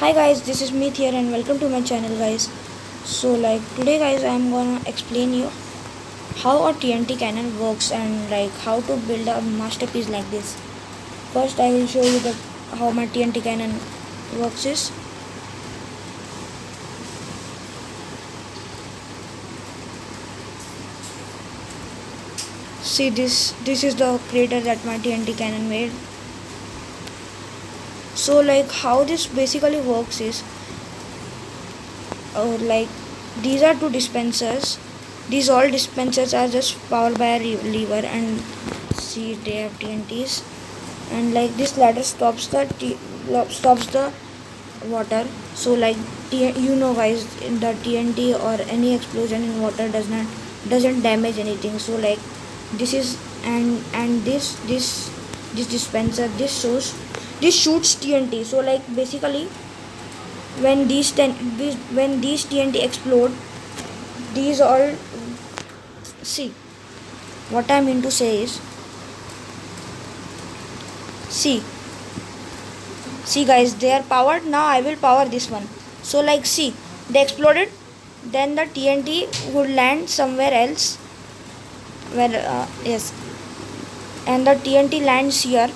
Hi guys, this is Meet here and welcome to my channel guys. Today guys I am gonna explain you how a TNT cannon works and how to build a masterpiece like this. First I will show you how my TNT cannon works is. See this is the crater that my TNT cannon made. How this basically works is like these are two dispensers. These all dispensers are just powered by a lever, and see they have TNTs, and this ladder stops the water. Guys, in the TNT or any explosion in water doesn't damage anything. This is and this dispenser, this shoots TNT. Basically when these TNT explode, these all, see what I mean to say is, see guys, they are powered. Now I will power this one. See, they exploded, then the TNT would land somewhere else, where yes, and the TNT lands here,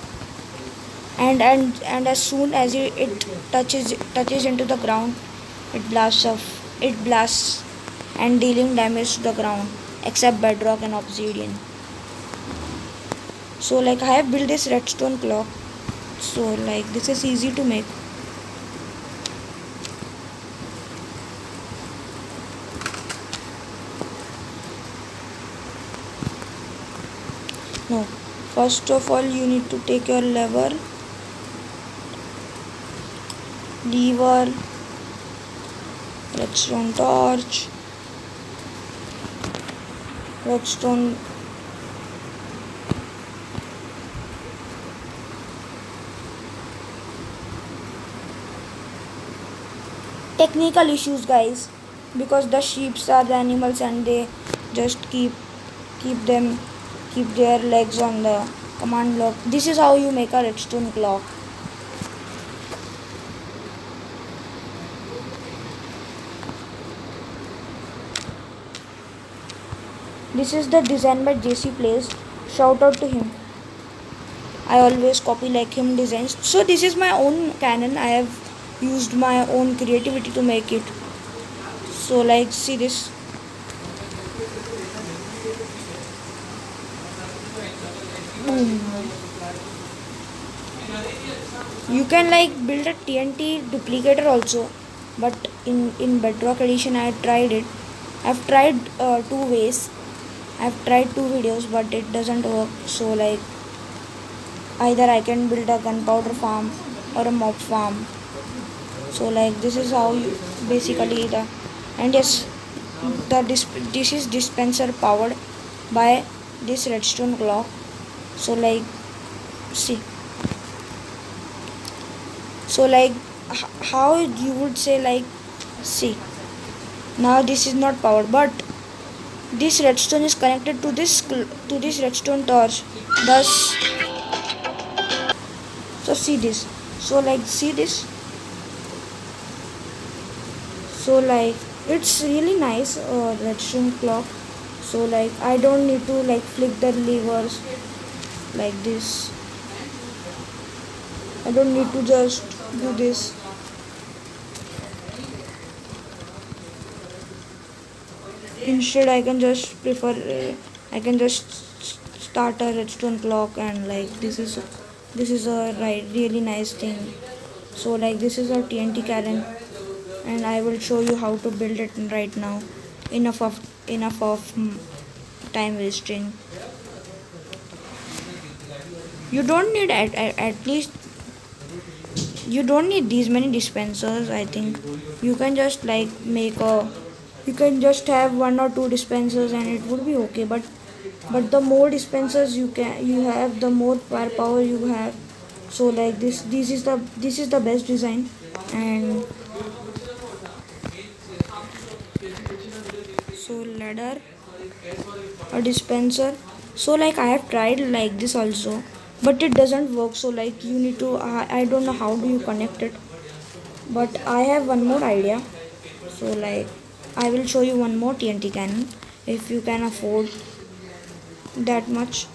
and as soon as it touches into the ground, it blasts and dealing damage to the ground except bedrock and obsidian. I have built this redstone clock. This is easy to make. No, first of all you need to take your lever, redstone torch, redstone technical issues guys, because the sheeps are the animals and they just keep their legs on the command block. This is how you make a redstone clock. This is the design by JC Plays. Shout out to him. I always copy like him designs. So this is my own cannon. I have used my own creativity to make it. See this. Boom. You can build a TNT duplicator also, but in Bedrock Edition I tried it. I've tried two ways. I've tried two videos, but it doesn't work. Either I can build a gunpowder farm or a mob farm. This is how you basically yes, this is dispenser powered by this redstone clock. See, how you would say, see, now this is not powered, but this redstone is connected to this redstone torch, thus. See this. See this. It's really nice redstone clock. I don't need to flick the levers like this. I don't need to just do this. Instead I can just I can just start a redstone clock, and this is a really nice thing. This is our TNT cannon, and I will show you how to build it right now. Enough of time wasting. You don't need at least, you don't need these many dispensers. I think you can just you can just have one or two dispensers and it would be okay, but the more dispensers you have, the more firepower you have. This is the best design. And ladder, a dispenser. I have tried this also, but it doesn't work. You need to I don't know how do you connect it. But I have one more idea. So like I will show you one more TNT cannon if you can afford that much.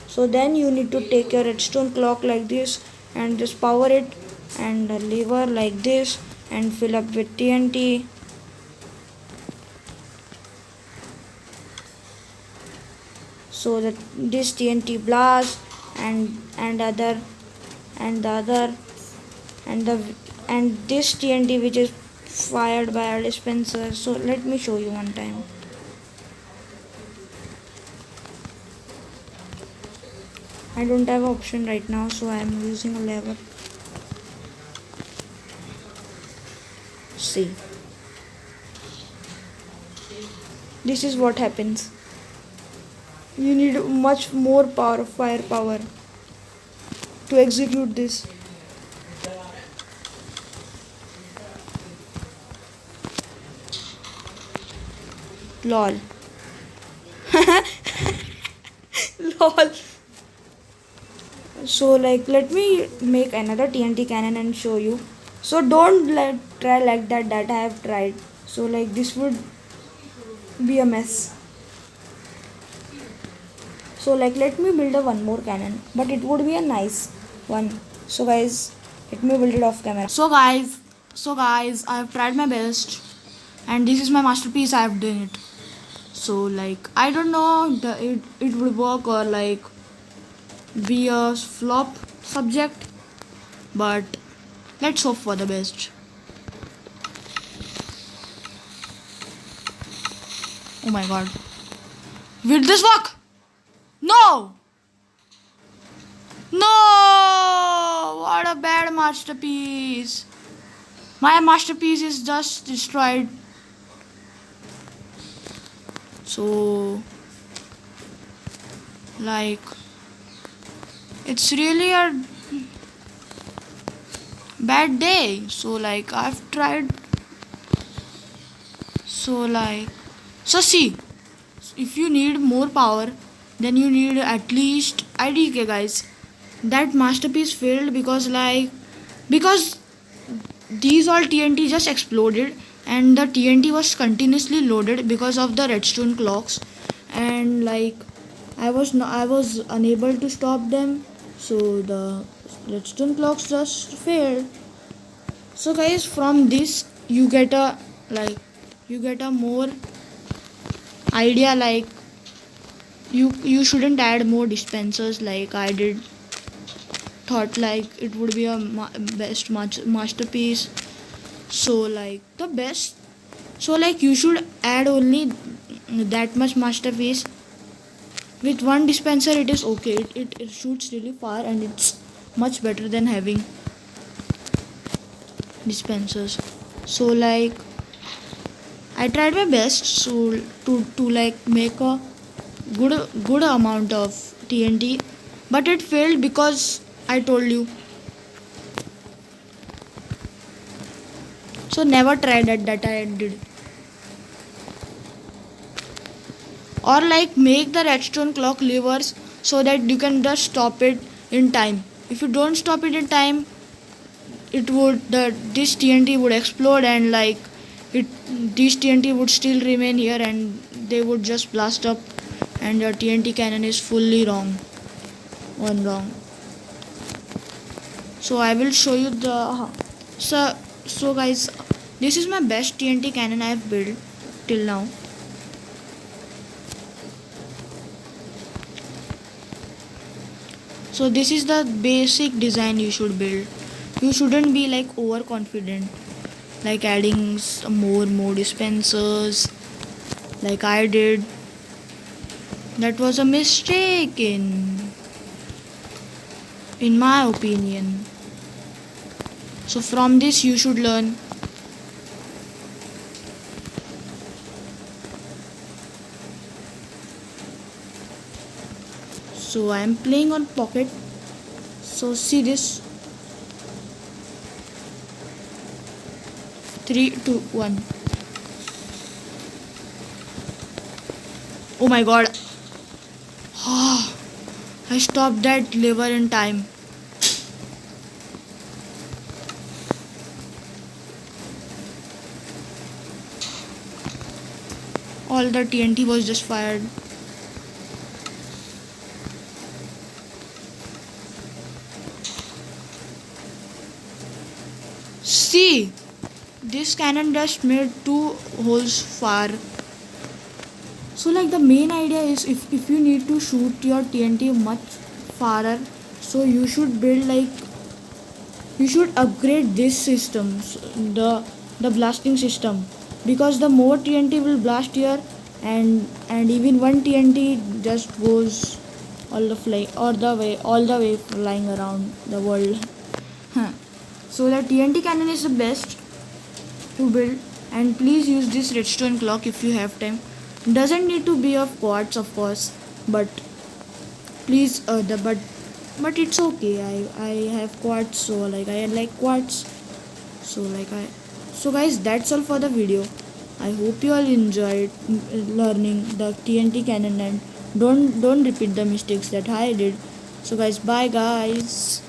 So then you need to take your redstone clock like this and just power it and a lever like this and fill up with TNT. So that this TNT blast and other and the other and the and this TNT which is fired by our dispenser. So let me show you one time. I don't have an option right now, so I am using a lever. See, this is what happens. You need much more power, firepower, to execute this. Lol. Lol. So like let me make another TNT cannon and show you. So don't try like that I have tried. So like this would be a mess. So like let me build a one more cannon, but it would be a nice one. So guys, let me build it off camera. So guys, I have tried my best, and this is my masterpiece. I have done it. So like I don't know it would work or like be a flop subject, but let's hope for the best. Oh my god, will this work? No! No! What a bad masterpiece! My masterpiece is just destroyed. So, like, it's really a bad day. So, like, I've tried. So see, if you need more power, then you need at least IDK, guys. That masterpiece failed because these all TNT just exploded and the TNT was continuously loaded because of the redstone clocks, and like I was unable to stop them, so the redstone clocks just failed. So guys, from this you get a more idea, like you shouldn't add more dispensers like I did. Thought like it would be a best masterpiece. So like the best, so like you should add only that much masterpiece. With one dispenser it is okay, it shoots really far and it's much better than having dispensers. So like I tried my best so to like make a good amount of TNT, but it failed because I told you. So never try that I did. Or like make the redstone clock levers so that you can just stop it in time. If you don't stop it in time, this TNT would explode, and like this TNT would still remain here and they would just blast up, and your TNT cannon is fully wrong. So I will show you the so guys, this is my best TNT cannon I have built till now. So this is the basic design you should build. You shouldn't be like overconfident, like adding some more dispensers like I did. That was a mistake in my opinion. So from this you should learn. So I am playing on pocket. So see this. 3, 2, 1. Oh my god. I stopped that lever in time. all the TNT was just fired. See, this cannon just made 2 holes far. So like the main idea is if you need to shoot your TNT much farther, so you should build like, you should upgrade this system, the blasting system, because the more TNT will blast here, and even one TNT just goes all the way flying around the world. Huh. So the TNT cannon is the best to build, and please use this redstone clock if you have time. Doesn't need to be of quartz, of course, but please but it's okay. I have quartz, so like I like quartz. So like I so guys, that's all for the video. I hope you all enjoyed learning the TNT cannon, and don't repeat the mistakes that I did. So guys, bye guys.